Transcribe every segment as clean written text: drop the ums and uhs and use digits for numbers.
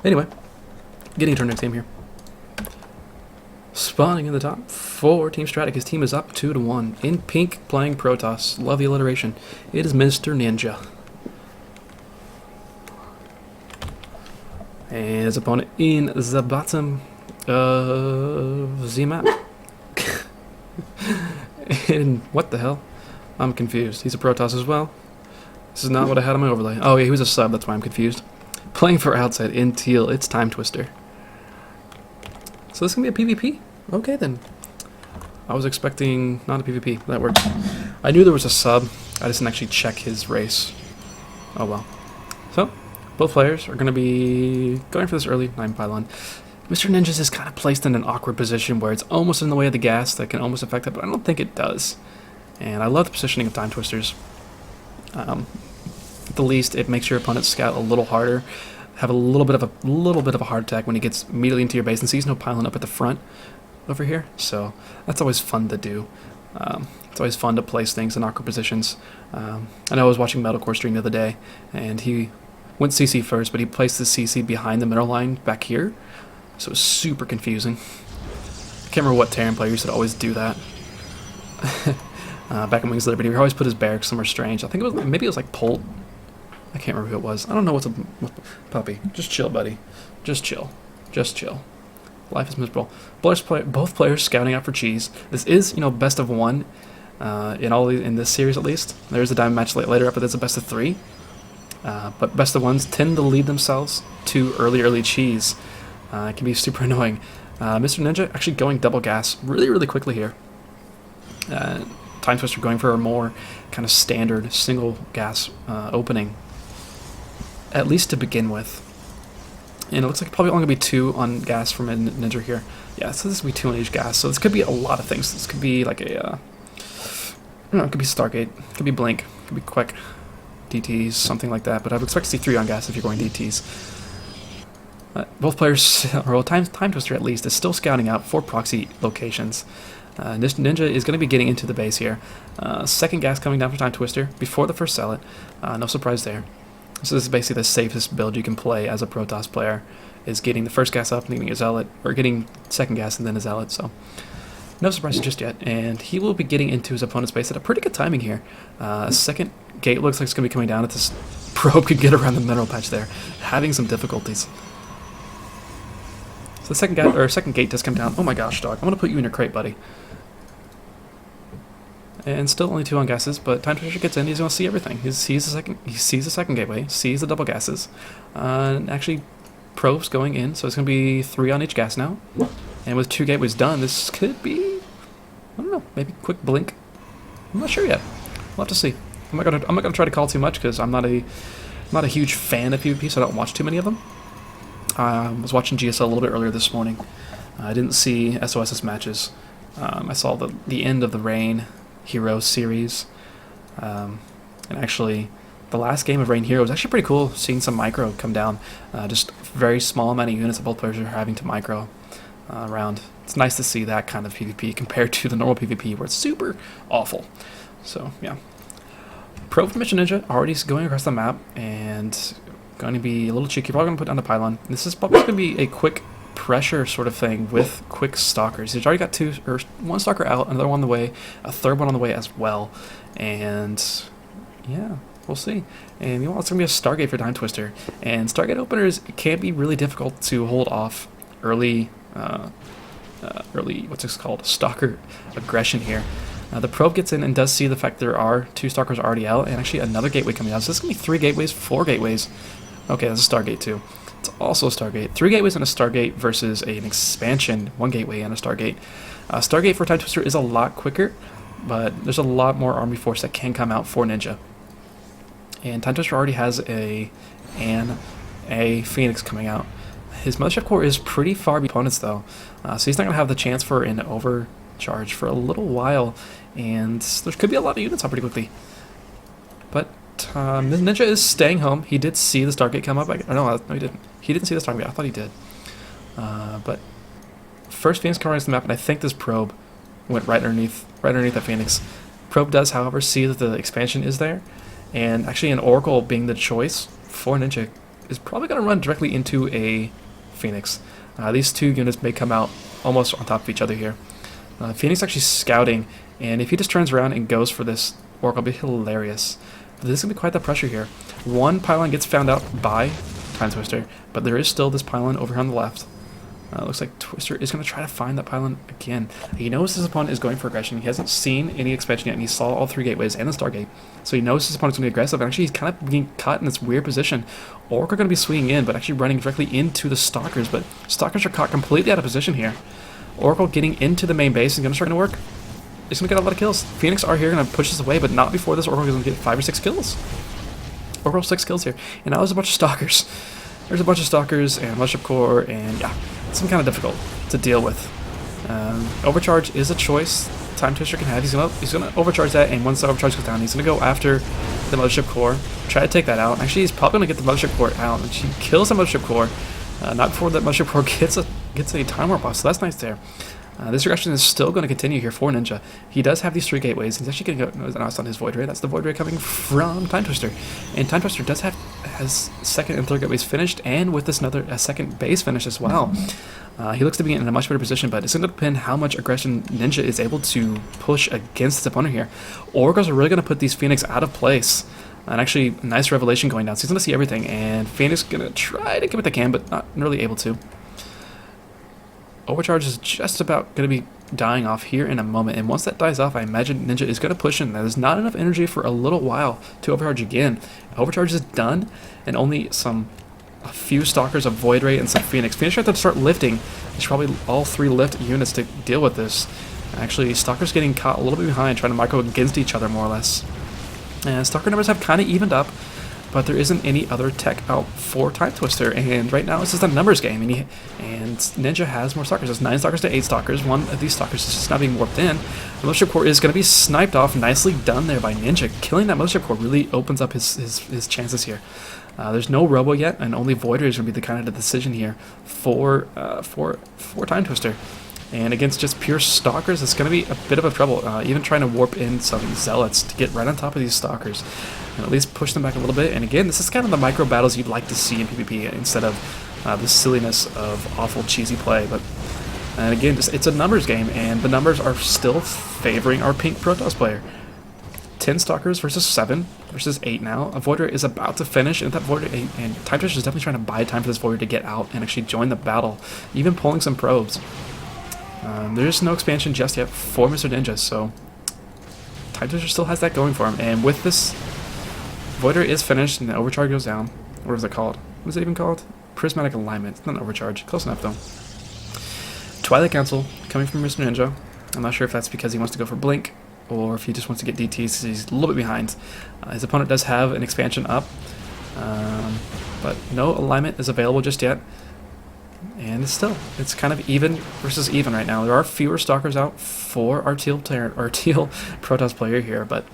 Anyway, getting to our next game here. Spawning in the top for Team StraTk. His team is up 2-1. In pink, playing Protoss. Love the alliteration. It is MrNinja. And his opponent in the bottom of the map. And what the hell? I'm confused. He's a Protoss as well. This is not what I had on my overlay. Oh yeah, he was a sub, that's why I'm confused. Playing for Outset in teal, it's TimeTwister. So this is going to be a PvP? Okay then. I was expecting not a PvP. That works. I knew there was a sub. I just didn't actually check his race. Oh well. So, both players are going to be going for this early 9 pylon. MrNinja's is kind of placed in an awkward position where it's almost in the way of the gas that can almost affect it, but I don't think it does. And I love the positioning of TimeTwisters. At the least, it makes your opponent scout a little harder, have a little bit of a heart attack when he gets immediately into your base and sees no pylon up at the front over here. So that's always fun to do. It's always fun to place things in awkward positions. I know I was watching Metalcore stream the other day, and he went CC first, but he placed the CC behind the middle line back here. So it was super confusing. I can't remember what Terran player used to always do that. Back in Wings of Liberty, he always put his barracks somewhere strange. I think it was, maybe it was like Polt. I can't remember who it was. I don't know what's a puppy. Just chill, buddy. Just chill. Just chill. Life is miserable. Both players scouting out for cheese. This is, best of 1 in this series at least. There's a diamond match later up, but there's a best of 3. But best of 1s tend to lead themselves to early cheese. It can be super annoying. MrNinja actually going double gas really quickly here. TimeTwister going for a more kind of standard single gas opening, at least to begin with. And it looks like probably only going to be 2 on gas from Ninja here. Yeah, so this will be 2 on each gas. So this could be a lot of things. This could be like a, it could be Stargate, it could be Blink, it could be Quick, DTs, something like that. But I would expect to see 3 on gas if you're going DTs. Both players, or TimeTwister at least, is still scouting out 4 proxy locations. Ninja is going to be getting into the base here. Second gas coming down for TimeTwister before the first Zealot. No surprise there. So this is basically the safest build you can play as a Protoss player, is getting the first gas up and getting a Zealot, or getting second gas and then a Zealot. So no surprises just yet. And he will be getting into his opponent's base at a pretty good timing here. Second gate looks like it's going to be coming down. If this probe could get around the mineral patch there, having some difficulties. So the second gate does come down. Oh my gosh, dog! I'm gonna put you in your crate, buddy. And still only 2 on gases, but TimeTwister gets in. He's gonna see everything. He sees the second gateway, sees the double gases, and actually probes going in. So it's gonna be 3 on each gas now. And with 2 gateways done, this could be, I don't know, maybe quick blink. I'm not sure yet. We'll have to see. I'm not gonna try to call too much because I'm not a huge fan of PvP, so I don't watch too many of them. I was watching GSL a little bit earlier this morning. I didn't see SOS's matches. I saw the end of the Rain Hero series. And actually, the last game of Rain Hero was actually pretty cool, seeing some micro come down. Just very small amount of units that both players are having to micro around. It's nice to see that kind of PvP compared to the normal PvP where it's super awful. So, yeah. Pro from MrNinja already going across the map and going to be a little cheeky. Probably going to put down the pylon. This is probably going to be a quick pressure sort of thing with quick stalkers. He's already got 1 stalker out, another one on the way, a third one on the way as well. And yeah, we'll see. And meanwhile, it's going to be a Stargate for TimeTwister. And Stargate openers can be really difficult to hold off early, what's this called, stalker aggression here. The probe gets in and does see the fact there are 2 stalkers already out, and actually another gateway coming out. So this is going to be 3 gateways, 4 gateways. Okay, that's a Stargate too. It's also a Stargate. 3 gateways and a Stargate versus an expansion, 1 gateway and a Stargate. Stargate for TimeTwister is a lot quicker, but there's a lot more army force that can come out for Ninja. And TimeTwister already has a Phoenix coming out. His Mothership Core is pretty far behind opponents though, so he's not going to have the chance for an overcharge for a little while, and there could be a lot of units out pretty quickly. But Ninja is staying home. He did see the Stargate come up. No, he didn't. He didn't see the Stargate. I thought he did. But first Phoenix comes the map, and I think this probe went right underneath that Phoenix. Probe does, however, see that the expansion is there, and actually an Oracle being the choice for Ninja is probably going to run directly into a Phoenix. These two units may come out almost on top of each other here. Phoenix actually scouting, and if he just turns around and goes for this Oracle, it'll be hilarious. But this is going to be quite the pressure here. One pylon gets found out by TimeTwister, but there is still this pylon over here on the left. Looks like Twister is going to try to find that pylon again. He knows his opponent is going for aggression. He hasn't seen any expansion yet, and he saw all 3 gateways and the Stargate. So he knows his opponent's going to be aggressive, and actually he's kind of being caught in this weird position. Oracle going to be swinging in, but actually running directly into the Stalkers, but Stalkers are caught completely out of position here. Oracle getting into the main base is going to start to work. He's going to get a lot of kills. Phoenix are here going to push this away, but not before this Oracle is going to get 5 or 6 kills. Oracle 6 kills here, and now there's a bunch of Stalkers. There's a bunch of Stalkers and Mothership Core, and yeah, some kind of difficult to deal with. Overcharge is a choice TimeTwister can have. He's gonna overcharge that, and once the overcharge goes down, he's gonna go after the Mothership Core, try to take that out. Actually, he's probably gonna get the Mothership Core out, and she kills the Mothership Core. Not before that Mothership Core gets a time warp off, so that's nice there. This regression is still going to continue here for Ninja. He does have these 3 gateways. He's actually going to go. No, it's not his Void Ray. That's the Void Ray coming from TimeTwister. And TimeTwister has second and third gateways finished, and with this a second base finish as well. He looks to be in a much better position, but it's going to depend how much aggression Ninja is able to push against his opponent here. Oracles are really going to put these Phoenix out of place. And actually, nice revelation going down. So he's going to see everything, and Phoenix is going to try to get what they can, but not really able to. Overcharge is just about going to be dying off here in a moment, and once that dies off, I imagine Ninja is going to push in. There's not enough energy for a little while to overcharge again. Overcharge is done, and only a few Stalkers, a Void Ray, and some Phoenix. Phoenix have to start lifting. There's probably all 3 lift units to deal with this. Actually, Stalker's getting caught a little bit behind, trying to micro against each other more or less. And Stalker numbers have kind of evened up, but there isn't any other tech out for TimeTwister, and right now it's just a numbers game, and Ninja has more Stalkers. It's 9 Stalkers to 8 Stalkers. One of these Stalkers is just not being warped in. The Mothership Core is going to be sniped off. Nicely done there by Ninja. Killing that Mothership Core really opens up his chances here. There's no Robo yet, and only Void Ray is going to be the kind of decision here for TimeTwister. And against just pure Stalkers, it's going to be a bit of a trouble. Even trying to warp in some Zealots to get right on top of these Stalkers and at least push them back a little bit. And again, this is kind of the micro battles you'd like to see in PvP instead of the silliness of awful cheesy play. And again, it's a numbers game, and the numbers are still favoring our pink Protoss player. 10 Stalkers versus 7 versus 8 now. A Void Ray is about to finish, and that Void Ray, and TimeTwister is definitely trying to buy time for this Void Ray to get out and actually join the battle, even pulling some probes. There's no expansion just yet for MrNinja, so TimeTwister still has that going for him. And with this, Void Ray is finished, and the overcharge goes down. What is it called? What is it even called? Prismatic alignment. It's not an overcharge. Close enough, though. Twilight Council coming from MrNinja. I'm not sure if that's because he wants to go for Blink, or if he just wants to get DTs because he's a little bit behind. His opponent does have an expansion up, but no alignment is available just yet. And it's kind of even versus even right now. There are fewer Stalkers out for our teal Protoss player here, but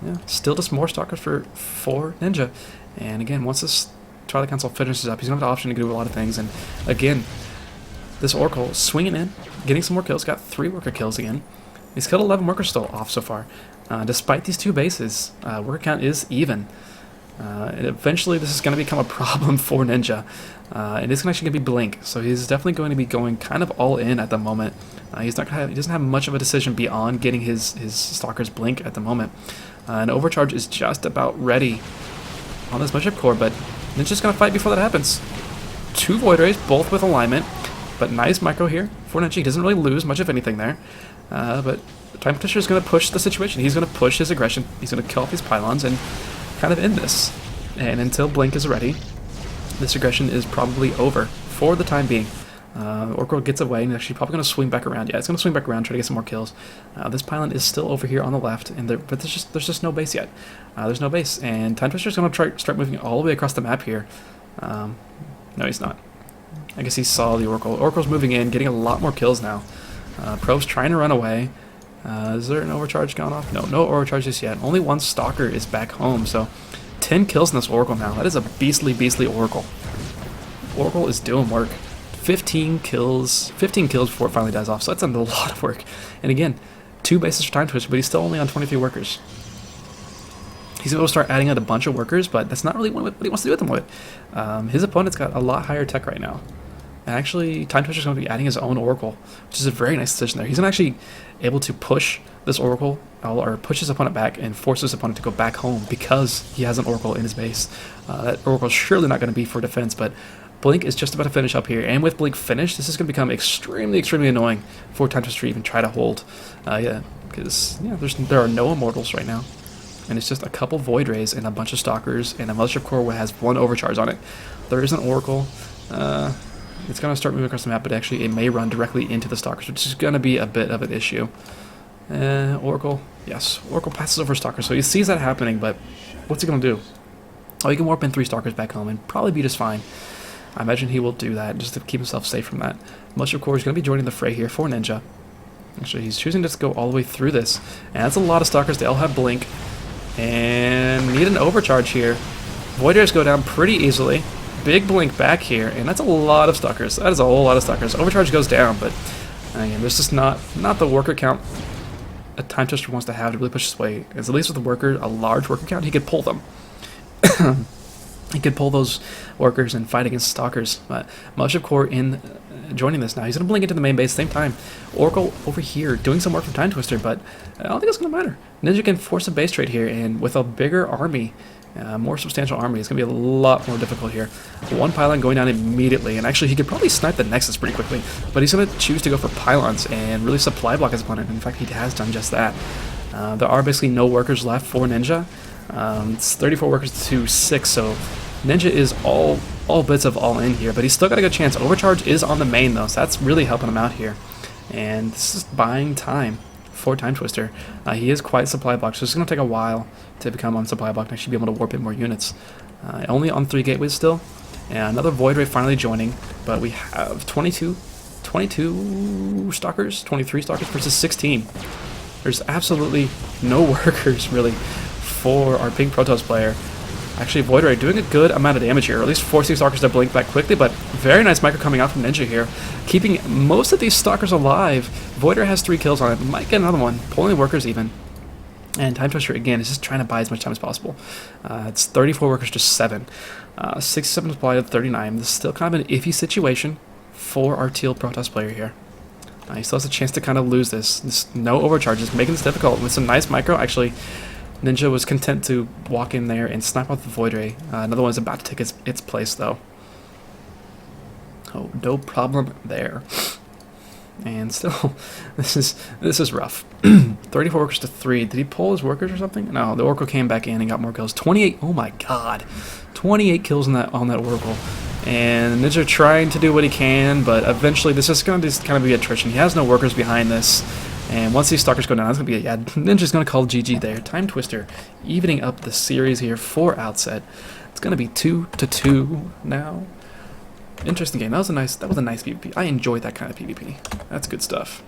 yeah, still just more Stalkers for Ninja. And again, once this Twilight Council finishes up, he's going to have the option to do a lot of things. And again, this Oracle swinging in, getting some more kills, got 3 worker kills again. He's killed 11 workers still off so far. Despite these 2 bases, worker count is even. And eventually this is going to become a problem for Ninja. And it's actually going to be Blink, so he's definitely going to be going kind of all in at the moment. He doesn't have much of a decision beyond getting his Stalkers Blink at the moment. And Overcharge is just about ready on this Mothership Core, but Ninja's going to fight before that happens. 2 Void Rays, both with alignment, but nice micro here for Ninja. He doesn't really lose much of anything there, but TimeTwister is going to push the situation. He's going to push his aggression. He's going to kill off these pylons and kind of end this. And until Blink is ready, this aggression is probably over for the time being. Oracle gets away, and actually probably going to swing back around. Yeah, it's going to swing back around, try to get some more kills. This pylon is still over here on the left, and but there's just no base yet. There's no base, and TimeTwister is going to start moving all the way across the map here. No, he's not. I guess he saw the Oracle. Oracle's moving in, getting a lot more kills now. Probe's trying to run away. Is there an overcharge gone off? No overcharge just yet. Only 1 Stalker is back home, so 10 kills in this Oracle now. That is a beastly Oracle. Oracle is doing work. 15 kills before it finally dies off, so that's a lot of work. And again, 2 bases for TimeTwister, but he's still only on 23 workers. He's able to start adding out a bunch of workers, but that's not really what he wants to do with them with. His opponent's got a lot higher tech right now. And actually, TimeTwister's going to be adding his own Oracle, which is a very nice decision there. He's going to actually able to push this Oracle, or push his opponent back and force his opponent to go back home because he has an Oracle in his base. That Oracle's surely not going to be for defense, but Blink is just about to finish up here. And with Blink finished, this is going to become extremely, extremely annoying for TimeTwister to even try to hold. Because there are no Immortals right now. And it's just a couple Void Rays and a bunch of Stalkers and a Mothership Core that has one Overcharge on it. There is an Oracle. It's going to start moving across the map, but actually it may run directly into the Stalkers, which is going to be a bit of an issue. Oracle. Yes, Oracle passes over Stalkers, so he sees that happening, but what's he going to do? Oh, he can warp in 3 Stalkers back home and probably be just fine. I imagine he will do that just to keep himself safe from that. Mothership Core is going to be joining the fray here for Ninja. Actually, he's choosing to just go all the way through this. And that's a lot of Stalkers. They all have Blink. And need an Overcharge here. Void Rays go down pretty easily. Big Blink back here, and that's a lot of Stalkers. That is a whole lot of Stalkers. Overcharge goes down, but again, there's just not the worker count a TimeTwister wants to have to really push his way. As at least with the worker, a large worker count, he could pull them. He could pull those workers and fight against Stalkers. But Mothership Core in joining this now. He's going to blink into the main base at the same time. Oracle over here doing some work from TimeTwister, but I don't think it's going to matter. Ninja can force a base trade here, and with a bigger army, more substantial army, it's going to be a lot more difficult here. One pylon going down immediately, and actually he could probably snipe the Nexus pretty quickly, but he's going to choose to go for pylons and really supply block his opponent. In fact, he has done just that. There are basically no workers left for Ninja. It's 34 workers to 6, so Ninja is all bits of all in here, but he's still got a good chance. Overcharge is on the main though, so that's really helping him out here. And this is buying time for TimeTwister. He is quite supply blocked, so it's going to take a while to become on supply block and actually be able to warp in more units. Only on 3 gateways still. And another Void Ray finally joining, but we have 22 Stalkers, 23 Stalkers versus 16. There's absolutely no workers really for our pink Protoss player. Actually, Void Ray doing a good amount of damage here, or at least forcing Stalkers to blink back quickly, but very nice micro coming out from Ninja here, keeping most of these Stalkers alive. Void Ray has 3 kills on it, might get another one, pulling workers even. And TimeTwister, again, is just trying to buy as much time as possible. It's 34 workers to 7. 67 supply to 39. This is still kind of an iffy situation for our teal Protoss player here. He still has a chance to kind of lose this. There's no overcharges, making this difficult. With some nice micro, actually, Ninja was content to walk in there and snipe out the Void Ray. Another one is about to take its place, though. Oh, no problem there. And still, this is rough. 34 workers to 3. Did he pull his workers or something? No, the Oracle came back in and got more kills. 28. Oh my God, 28 kills on that Oracle. And Ninja trying to do what he can, but eventually this is going to just kind of be attrition. He has no workers behind this. And once these Stalkers go down, that's going to be Ninja's going to call GG there. TimeTwister evening up the series here for Outset. It's going to be 2-2 now. Interesting game. That was a nice PvP. I enjoyed that kind of PvP. That's good stuff.